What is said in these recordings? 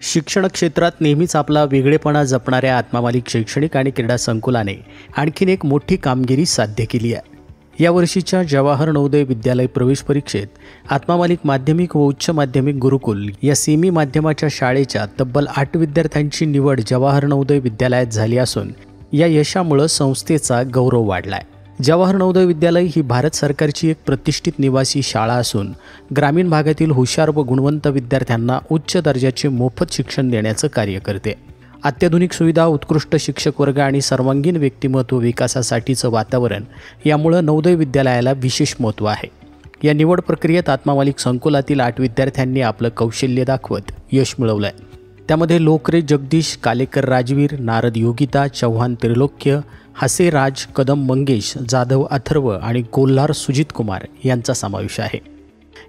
शिक्षण क्षेत्रात नेहमीच आपला वेगळेपणा जपणाऱ्या आत्मा मालिक शैक्षणिक आणि क्रीडा संकुलाने आणखीन एक मोठी कामगिरी साध्य केली आहे। या वर्षीच्या जवाहर नवोदय विद्यालय प्रवेश परीक्षेत आत्मा मालिक माध्यमिक व उच्च माध्यमिक गुरुकुल या सेमी माध्यमाच्या शाळेच्या तब्बल 8 विद्यार्थ्यांची निवड जवाहर नवोदय विद्यालयात झाली असून या यशामुळे संस्थेचा गौरव वाढलाय। जवाहर नवोदय विद्यालय ही भारत सरकारची एक प्रतिष्ठित निवासी शाळा असून ग्रामीण भागातील हुशार व गुणवंत विद्यार्थ्यांना उच्च दर्जाचे मोफत शिक्षण देण्याचं कार्य करते। अत्याधुनिक सुविधा, उत्कृष्ट शिक्षक वर्ग आणि सर्वांगीण व्यक्तिमत्व विकासासाठीचं वातावरण यामुळे नवोदय विद्यालयाला विशेष महत्त्व आहे। या निवड प्रक्रियेत आत्मा मालिक संकुलातील 8 विद्यार्थ्यांनी आपलं कौशल्य दाखवत यश मिळवलंय। त्यामध्ये लोकरे जगदीश, कालेकर राजवीर, नारद योगिता, चव्हाण त्रिलोक्य, हसे राज, कदम मंगेश, जाधव अथर्व आणि कोल्हार सुजित कुमार यांचा समावेश आहे।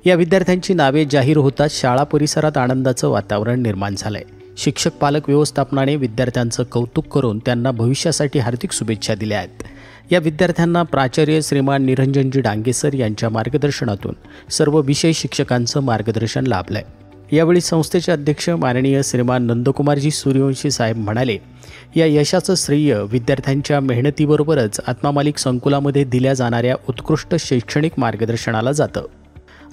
या विद्यार्थ्यांची नावे जाहीर होताच शाळा परिसरात आनंदाचं वातावरण निर्माण झालंय। शिक्षक पालक व्यवस्थापनाने विद्यार्थ्यांचं कौतुक करून त्यांना भविष्यासाठी हार्दिक शुभेच्छा दिल्या आहेत। या विद्यार्थ्यांना प्राचार्य श्रीमान निरंजनजी डांगे सर यांच्या मार्गदर्शनातून सर्व विषय शिक्षकांचं मार्गदर्शन लाभलंय। यावेळी संस्थेचे अध्यक्ष माननीय श्रीमान नंदकुमारजी सूर्यवंशी साहेब म्हणाले, या यशाचं श्रेय विद्यार्थ्यांच्या मेहनतीबरोबरच आत्मा मालिक संकुलामध्ये दिल्या जाणाऱ्या उत्कृष्ट शैक्षणिक मार्गदर्शनाला जातं।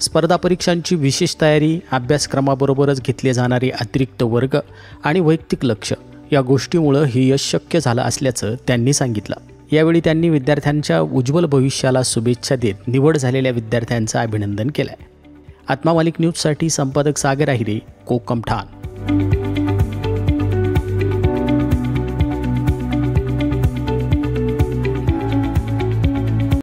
स्पर्धा परीक्षांची विशेष तयारी, अभ्यासक्रमाबरोबरच घेतले जाणारे अतिरिक्त वर्ग आणि वैयक्तिक लक्ष या गोष्टीमुळे हे यश शक्य झालं असल्याचं त्यांनी सांगितलं। यावेळी त्यांनी विद्यार्थ्यांच्या उज्ज्वल भविष्याला शुभेच्छा देत निवड झालेल्या विद्यार्थ्यांचं अभिनंदन केलंय। आत्मा मालिक न्यूजसाठी संपादक सागर आहिरे, कोकम ठाण।